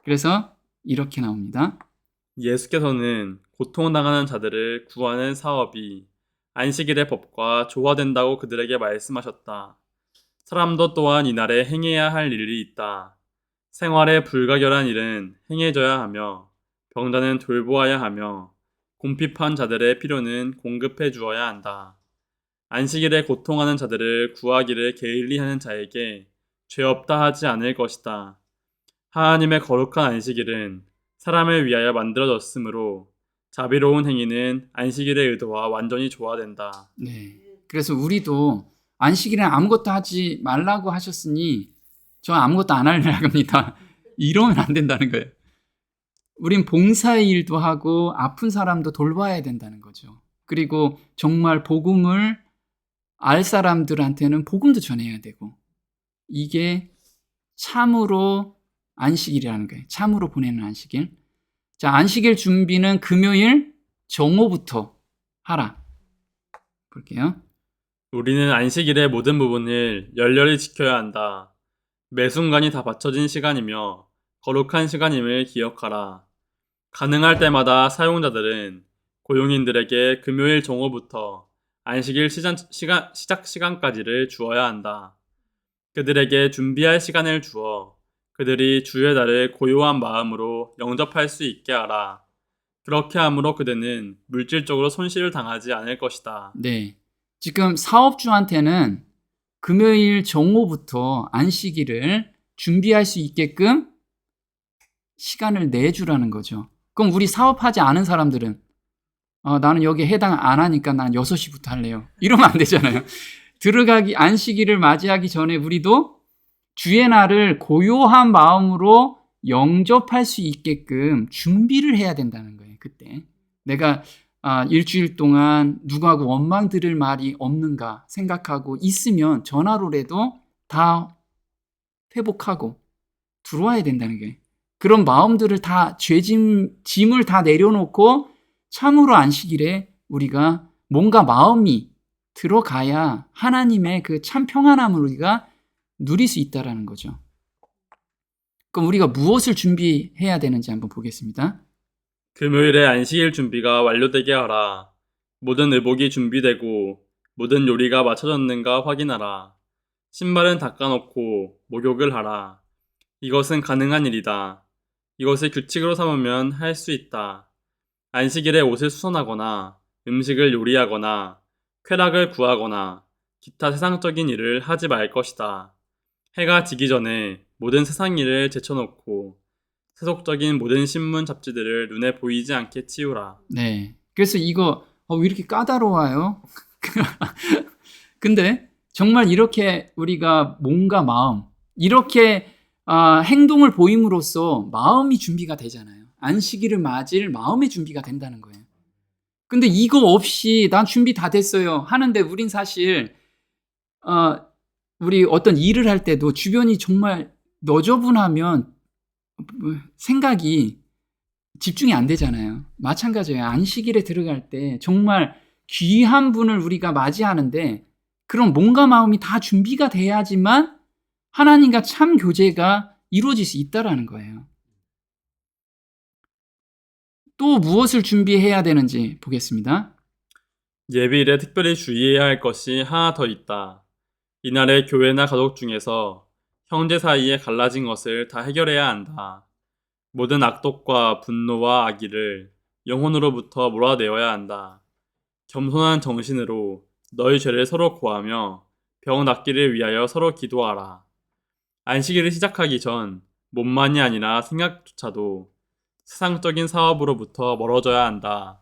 그래서 이렇게 나옵니다. 예수께서는 고통당하는 자들을 구하는 사업이 안식일의 법과 조화된다고 그들에게 말씀하셨다. 사람도 또한 이날에 행해야 할 일이 있다. 생활에 불가결한 일은 행해져야 하며 병자는 돌보아야 하며 궁핍한 자들의 필요는 공급해 주어야 한다. 안식일에 고통하는 자들을 구하기를 게을리 하는 자에게 죄 없다 하지 않을 것이다. 하나님의 거룩한 안식일은 사람을 위하여 만들어졌으므로 자비로운 행위는 안식일의 의도와 완전히 조화된다. 네. 그래서 우리도 안식일에 아무것도 하지 말라고 하셨으니 저 아무것도 안 하려고 합니다. 이러면 안 된다는 거예요. 우린 봉사의 일도 하고 아픈 사람도 돌봐야 된다는 거죠. 그리고 정말 복음을 알 사람들한테는 복음도 전해야 되고 이게 참으로 안식일이라는 거예요. 참으로 보내는 안식일. 자, 안식일 준비는 금요일 정오부터 하라. 볼게요. 우리는 안식일의 모든 부분을 열렬히 지켜야 한다. 매 순간이 다 바쳐진 시간이며 거룩한 시간임을 기억하라. 가능할 때마다 사용자들은 고용인들에게 금요일 정오부터 안식일 시작 시간까지를 주어야 한다. 그들에게 준비할 시간을 주어 그들이 주의 날을 고요한 마음으로 영접할 수 있게 하라. 그렇게 함으로 그들은 물질적으로 손실을 당하지 않을 것이다. 네. 지금 사업주한테는 금요일 정오부터 안식일을 준비할 수 있게끔 시간을 내주라는 거죠. 그럼 우리 사업하지 않은 사람들은 나는 여기에 해당 안 하니까 난 6시부터 할래요. 이러면 안 되잖아요. 안식일을 맞이하기 전에 우리도 주의 날을 고요한 마음으로 영접할 수 있게끔 준비를 해야 된다는 거예요. 그때 내가 일주일 동안 누구하고 원망 들을 말이 없는가 생각하고 있으면 전화로라도 다 회복하고 들어와야 된다는 거예요. 그런 마음들을 다 짐을 다 내려놓고 참으로 안식일에 우리가 뭔가 마음이 들어가야 하나님의 그 참 평안함을 우리가 누릴 수 있다라는 거죠. 그럼 우리가 무엇을 준비해야 되는지 한번 보겠습니다. 금요일에 안식일 준비가 완료되게 하라. 모든 의복이 준비되고 모든 요리가 맞춰졌는가 확인하라. 신발은 닦아놓고 목욕을 하라. 이것은 가능한 일이다. 이것을 규칙으로 삼으면 할 수 있다. 안식일에 옷을 수선하거나 음식을 요리하거나 쾌락을 구하거나 기타 세상적인 일을 하지 말 것이다. 해가 지기 전에 모든 세상 일을 제쳐놓고 세속적인 모든 신문 잡지들을 눈에 보이지 않게 치우라. 네. 그래서 이거 왜 이렇게 까다로워요? 근데 정말 이렇게 우리가 몸과 마음 이렇게 행동을 보임으로써 마음이 준비가 되잖아요. 안식일을 맞을 마음의 준비가 된다는 거예요. 근데 이거 없이 난 준비 다 됐어요 하는데 우린 사실 우리 어떤 일을 할 때도 주변이 정말 너저분하면 생각이 집중이 안 되잖아요. 마찬가지예요. 안식일에 들어갈 때 정말 귀한 분을 우리가 맞이하는데 그런 몸과 마음이 다 준비가 돼야지만 하나님과 참 교제가 이루어질 수 있다라는 거예요. 또 무엇을 준비해야 되는지 보겠습니다. 예비일에 특별히 주의해야 할 것이 하나 더 있다. 이날에 교회나 가족 중에서 형제 사이에 갈라진 것을 다 해결해야 한다. 모든 악독과 분노와 악의를 영혼으로부터 몰아내어야 한다. 겸손한 정신으로 너희 죄를 서로 고하며 병 낫기를 위하여 서로 기도하라. 안식일을 시작하기 전 몸만이 아니라 생각조차도 세상적인 사업으로부터 멀어져야 한다.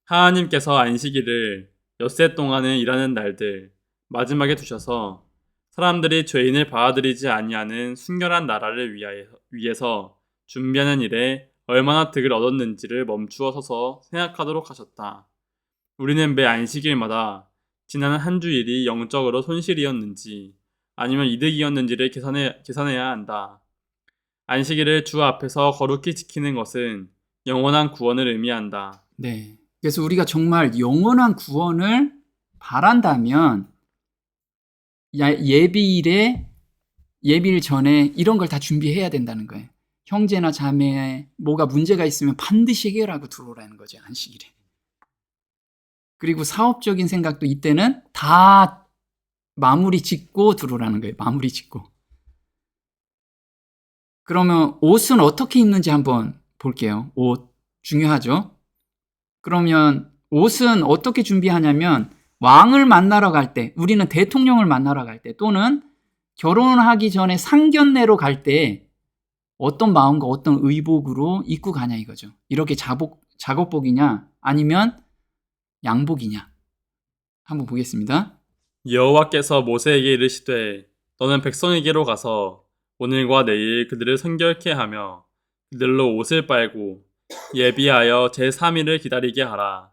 하나님께서 안식일을 엿새 동안은 일하는 날들, 마지막에 두셔서 사람들이 죄인을 받아들이지 아니하는 순결한 나라를 위해서 준비하는 일에 얼마나 득을 얻었는지를 멈추어 서서 생각하도록 하셨다. 우리는 매 안식일마다 지난 한 주일이 영적으로 손실이었는지 아니면 이득이었는지를 계산해야 한다. 안식일을 주 앞에서 거룩히 지키는 것은 영원한 구원을 의미한다. 네. 그래서 우리가 정말 영원한 구원을 바란다면 예비일 전에 이런 걸 다 준비해야 된다는 거예요. 형제나 자매에 뭐가 문제가 있으면 반드시 해결하고 들어오라는 거죠, 안식일에. 그리고 사업적인 생각도 이때는 다 마무리 짓고 들어오라는 거예요. 마무리 짓고. 그러면 옷은 어떻게 입는지 한번 볼게요. 옷 중요하죠. 그러면 옷은 어떻게 준비하냐면 왕을 만나러 갈 때, 우리는 대통령을 만나러 갈 때, 또는 결혼하기 전에 상견례로 갈 때 어떤 마음과 어떤 의복으로 입고 가냐 이거죠. 이렇게 작업복이냐 아니면 양복이냐. 한번 보겠습니다. 여호와께서 모세에게 이르시되 너는 백성에게로 가서 오늘과 내일 그들을 성결케 하며 그들로 옷을 빨고 예비하여 제3일을 기다리게 하라.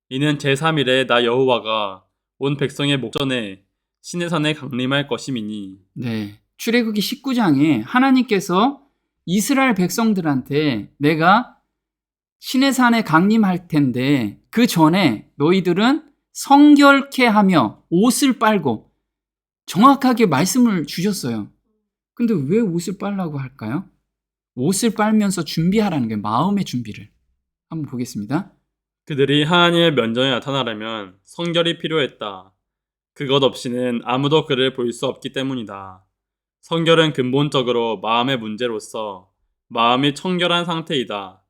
이는 제3일에 나 여호와가 온 백성의 목전에 시내산에 강림할 것임이니. 네. 출애굽기 19장에 하나님께서 이스라엘 백성들한테 내가 시내산에 강림할 텐데 그 전에 너희들은 성결케 하며 옷을 빨고 정확하게 말씀을 주셨어요. 근데 왜 옷을 빨라고 할까요? 옷을 빨면서 준비하라는 게 마음의 준비를. 한번 보겠습니다. 그들이 하나님의 면전에 나타나려면 성결이 필요했다. 그것 없이는 아무도 그를 볼 수 없기 때문이다. 성결은 근본적으로 마음의 문제로서 마음이 청결한 상태이다.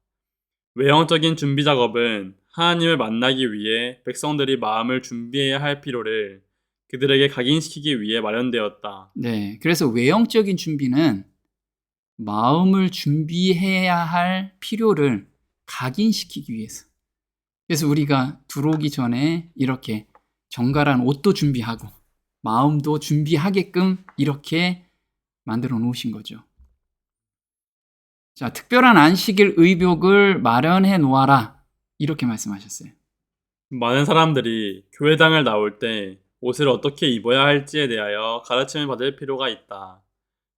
외형적인 준비 작업은 하나님을 만나기 위해 백성들이 마음을 준비해야 할 필요를 그들에게 각인시키기 위해 마련되었다. 네. 그래서 외형적인 준비는 마음을 준비해야 할 필요를 각인시키기 위해서. 그래서 우리가 들어오기 전에 이렇게 정갈한 옷도 준비하고 마음도 준비하게끔 이렇게 만들어 놓으신 거죠. 자, 특별한 안식일 의복을 마련해 놓아라. 이렇게 말씀하셨어요. 많은 사람들이 교회당을 나올 때 옷을 어떻게 입어야 할지에 대하여 가르침을 받을 필요가 있다.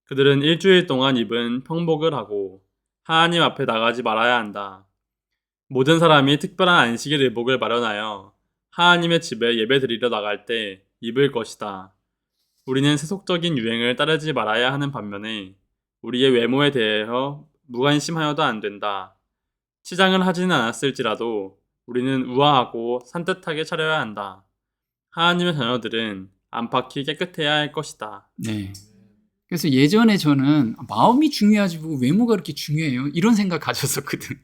그들은 일주일 동안 입은 평복을 하고 하나님 앞에 나가지 말아야 한다. 모든 사람이 특별한 안식일 의복을 마련하여 하나님의 집에 예배드리러 나갈 때 입을 것이다. 우리는 세속적인 유행을 따르지 말아야 하는 반면에 우리의 외모에 대하여 무관심하여도 안 된다. 치장을 하지는 않았을지라도 우리는 우아하고 산뜻하게 차려야 한다. 하나님의 자녀들은 안팎이 깨끗해야 할 것이다. 네. 그래서 예전에 저는 마음이 중요하지 뭐 외모가 그렇게 중요해요. 이런 생각 가졌었거든.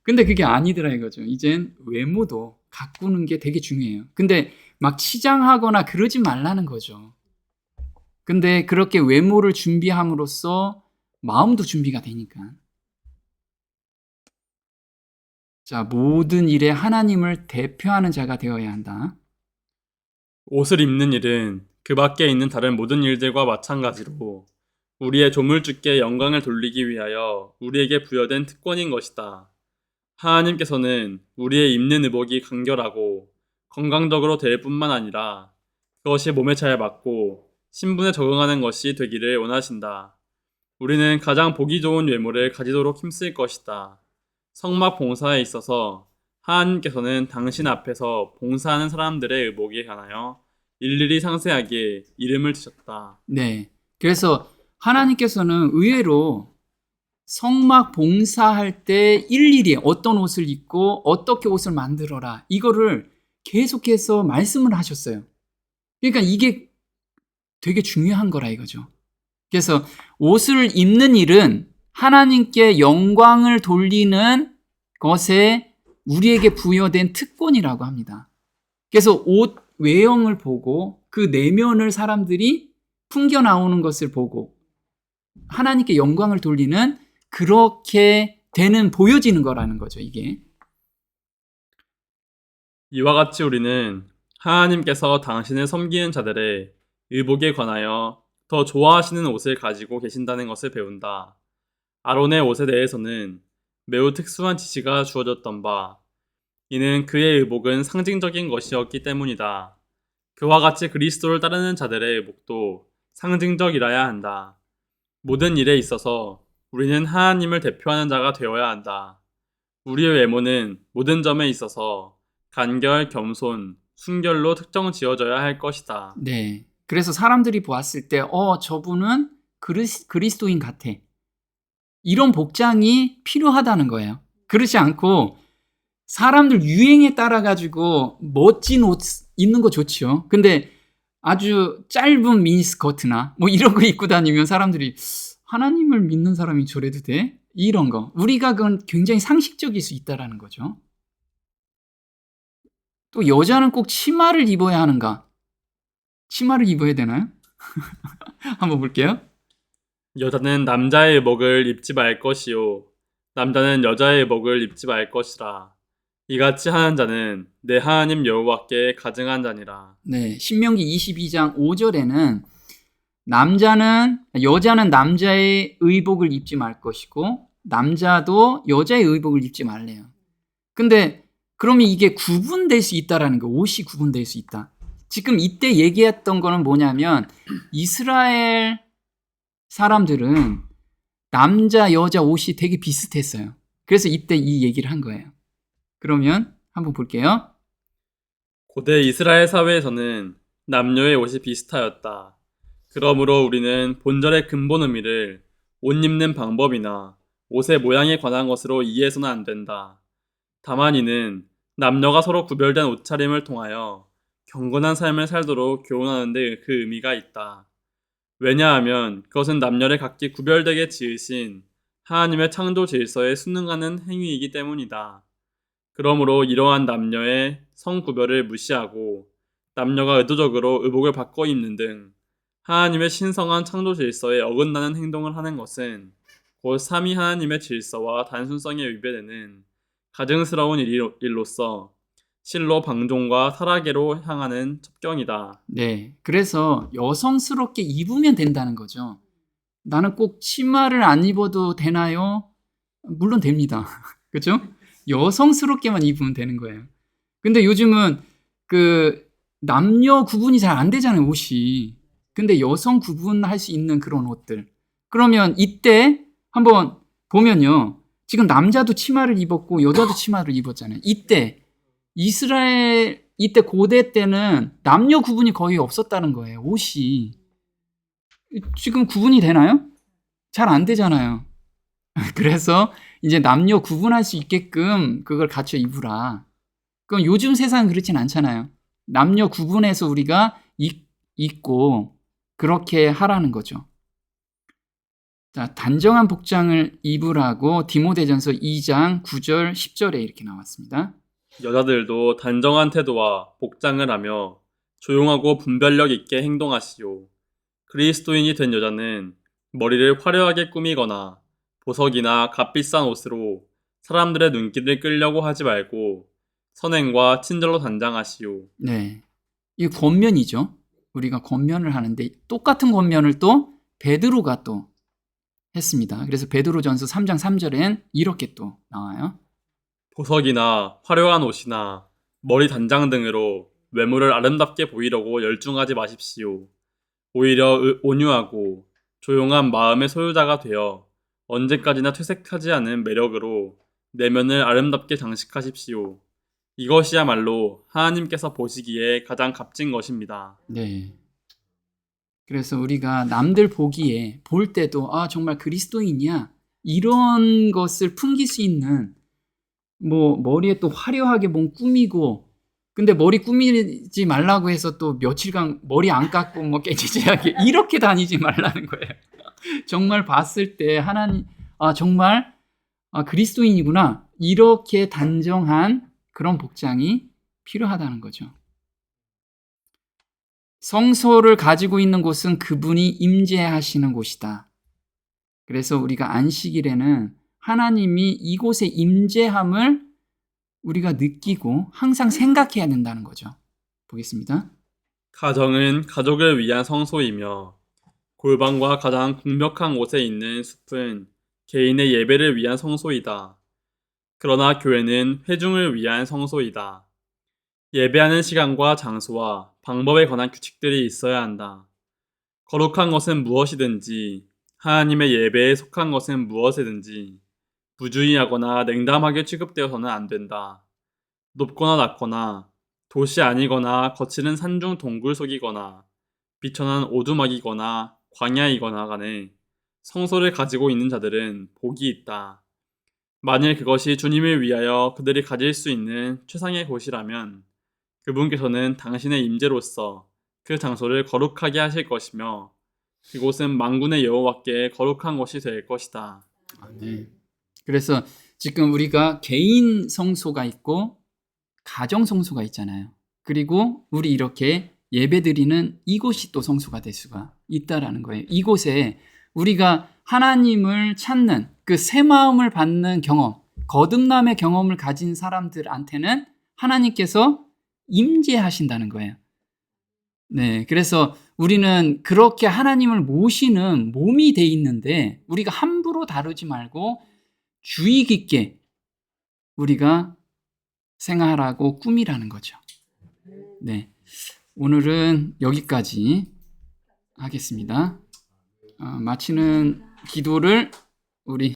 근데 그게 아니더라 이거죠. 이젠 외모도 가꾸는 게 되게 중요해요. 근데 막 치장하거나 그러지 말라는 거죠. 근데 그렇게 외모를 준비함으로써 마음도 준비가 되니까. 자, 모든 일에 하나님을 대표하는 자가 되어야 한다. 옷을 입는 일은 그 밖에 있는 다른 모든 일들과 마찬가지로 우리의 조물주께 영광을 돌리기 위하여 우리에게 부여된 특권인 것이다. 하나님께서는 우리의 입는 의복이 간결하고 건강적으로 될 뿐만 아니라 그것이 몸에 잘 맞고 신분에 적응하는 것이 되기를 원하신다. 우리는 가장 보기 좋은 외모를 가지도록 힘쓸 것이다. 성막 봉사에 있어서 하나님께서는 당신 앞에서 봉사하는 사람들의 의복에 관하여 일일이 상세하게 이름을 주셨다. 네. 그래서 하나님께서는 의외로 성막 봉사할 때 일일이 어떤 옷을 입고 어떻게 옷을 만들어라. 이거를 계속해서 말씀을 하셨어요. 그러니까 이게 되게 중요한 거라 이거죠. 그래서 옷을 입는 일은 하나님께 영광을 돌리는 것에 우리에게 부여된 특권이라고 합니다. 그래서 옷 외형을 보고 그 내면을 사람들이 풍겨 나오는 것을 보고 하나님께 영광을 돌리는 그렇게 되는 보여지는 거라는 거죠, 이게. 이와 같이 우리는 하나님께서 당신을 섬기는 자들의 의복에 관하여 더 좋아하시는 옷을 가지고 계신다는 것을 배운다. 아론의 옷에 대해서는 매우 특수한 지시가 주어졌던 바, 이는 그의 의복은 상징적인 것이었기 때문이다. 그와 같이 그리스도를 따르는 자들의 의복도 상징적이라야 한다. 모든 일에 있어서 우리는 하나님을 대표하는 자가 되어야 한다. 우리의 외모는 모든 점에 있어서 간결, 겸손, 순결로 특정 지어져야 할 것이다. 네. 그래서 사람들이 보았을 때, 저분은 그리스도인 같아. 이런 복장이 필요하다는 거예요. 그렇지 않고 사람들 유행에 따라가지고 멋진 옷 입는 거 좋죠. 근데 아주 짧은 미니스커트나 뭐 이런 거 입고 다니면 사람들이 하나님을 믿는 사람이 저래도 돼? 이런 거. 우리가 그건 굉장히 상식적일 수 있다라는 거죠. 또 여자는 꼭 치마를 입어야 하는가? 치마를 입어야 되나요? 한번 볼게요. 여자는 남자의 의복을 입지 말 것이요 남자는 여자의 의복을 입지 말 것이라. 이같이 하는 자는 내 하나님 여호와께 가증한 자니라. 네, 신명기 22장 5절에는 여자는 남자의 의복을 입지 말 것이고 남자도 여자의 의복을 입지 말래요. 근데 그러면 이게 구분될 수 있다라는 거, 옷이 구분될 수 있다. 지금 이때 얘기했던 거는 뭐냐면 이스라엘 사람들은 남자, 여자 옷이 되게 비슷했어요. 그래서 이때 이 얘기를 한 거예요. 그러면 한번 볼게요. 고대 이스라엘 사회에서는 남녀의 옷이 비슷하였다. 그러므로 우리는 본절의 근본 의미를 옷 입는 방법이나 옷의 모양에 관한 것으로 이해해서는 안 된다. 다만 이는 남녀가 서로 구별된 옷차림을 통하여 경건한 삶을 살도록 교훈하는 데 그 의미가 있다. 왜냐하면 그것은 남녀를 각기 구별되게 지으신 하나님의 창조 질서에 순응하는 행위이기 때문이다. 그러므로 이러한 남녀의 성구별을 무시하고 남녀가 의도적으로 의복을 바꿔 입는 등 하나님의 신성한 창조 질서에 어긋나는 행동을 하는 것은 곧 삼위 하나님의 질서와 단순성에 위배되는 가증스러운 일로서 실로 방종과 타락으로 향하는 첩경이다. 네, 그래서 여성스럽게 입으면 된다는 거죠. 나는 꼭 치마를 안 입어도 되나요? 물론 됩니다. 그렇죠? 여성스럽게만 입으면 되는 거예요. 근데 요즘은 그 남녀 구분이 잘 안 되잖아요, 옷이. 근데 여성 구분할 수 있는 그런 옷들. 그러면 이때 한번 보면요. 지금 남자도 치마를 입었고 여자도 치마를 입었잖아요. 이때 고대 때는 남녀 구분이 거의 없었다는 거예요. 옷이. 지금 구분이 되나요? 잘 안 되잖아요. 그래서 이제 남녀 구분할 수 있게끔 그걸 갖춰 입으라. 그럼 요즘 세상은 그렇진 않잖아요. 남녀 구분해서 우리가 입고 그렇게 하라는 거죠. 자, 단정한 복장을 입으라고 디모데전서 2장 9절 10절에 이렇게 나왔습니다. 여자들도 단정한 태도와 복장을 하며 조용하고 분별력 있게 행동하시오. 그리스도인이 된 여자는 머리를 화려하게 꾸미거나 보석이나 값비싼 옷으로 사람들의 눈길을 끌려고 하지 말고 선행과 친절로 단장하시오. 네. 이 권면이죠. 우리가 권면을 하는데 똑같은 권면을 또 베드로가 또 했습니다. 그래서 베드로전서 3장 3절엔 이렇게 또 나와요. 보석이나 화려한 옷이나 머리 단장 등으로 외모를 아름답게 보이려고 열중하지 마십시오. 오히려 온유하고 조용한 마음의 소유자가 되어 언제까지나 퇴색하지 않은 매력으로 내면을 아름답게 장식하십시오. 이것이야말로 하나님께서 보시기에 가장 값진 것입니다. 네. 그래서 우리가 남들 보기에 볼 때도 정말 그리스도인이야 이런 것을 풍길 수 있는 뭐 머리에 또 화려하게 뭔 꾸미고 근데 머리 꾸미지 말라고 해서 또 며칠간 머리 안 깎고 뭐 깨지지하게 이렇게 다니지 말라는 거예요. 정말 봤을 때 하나님 정말 그리스도인이구나 이렇게 단정한 그런 복장이 필요하다는 거죠. 성소를 가지고 있는 곳은 그분이 임재하시는 곳이다. 그래서 우리가 안식일에는 하나님이 이곳에 임재함을 우리가 느끼고 항상 생각해야 된다는 거죠. 보겠습니다. 가정은 가족을 위한 성소이며 골방과 가장 궁벽한 곳에 있는 숲은 개인의 예배를 위한 성소이다. 그러나 교회는 회중을 위한 성소이다. 예배하는 시간과 장소와 방법에 관한 규칙들이 있어야 한다. 거룩한 것은 무엇이든지, 하나님의 예배에 속한 것은 무엇이든지 부주의하거나 냉담하게 취급되어서는 안 된다. 높거나 낮거나 도시 아니거나 거칠은 산중 동굴 속이거나 비천한 오두막이거나 광야이거나 간에 성소를 가지고 있는 자들은 복이 있다. 만일 그것이 주님을 위하여 그들이 가질 수 있는 최상의 곳이라면 그분께서는 당신의 임재로서 그 장소를 거룩하게 하실 것이며 그곳은 만군의 여호와께 거룩한 곳이 될 것이다. 네. 그래서 지금 우리가 개인 성소가 있고 가정 성소가 있잖아요. 그리고 우리 이렇게 예배드리는 이곳이 또 성소가 될 수가 있다라는 거예요. 이곳에 우리가 하나님을 찾는 그 새 마음을 받는 경험, 거듭남의 경험을 가진 사람들한테는 하나님께서 임재하신다는 거예요. 네, 그래서 우리는 그렇게 하나님을 모시는 몸이 돼 있는데 우리가 함부로 다루지 말고 주의 깊게 우리가 생활하고 꾸미라는 거죠. 네, 오늘은 여기까지 하겠습니다. 마치는 기도를 우리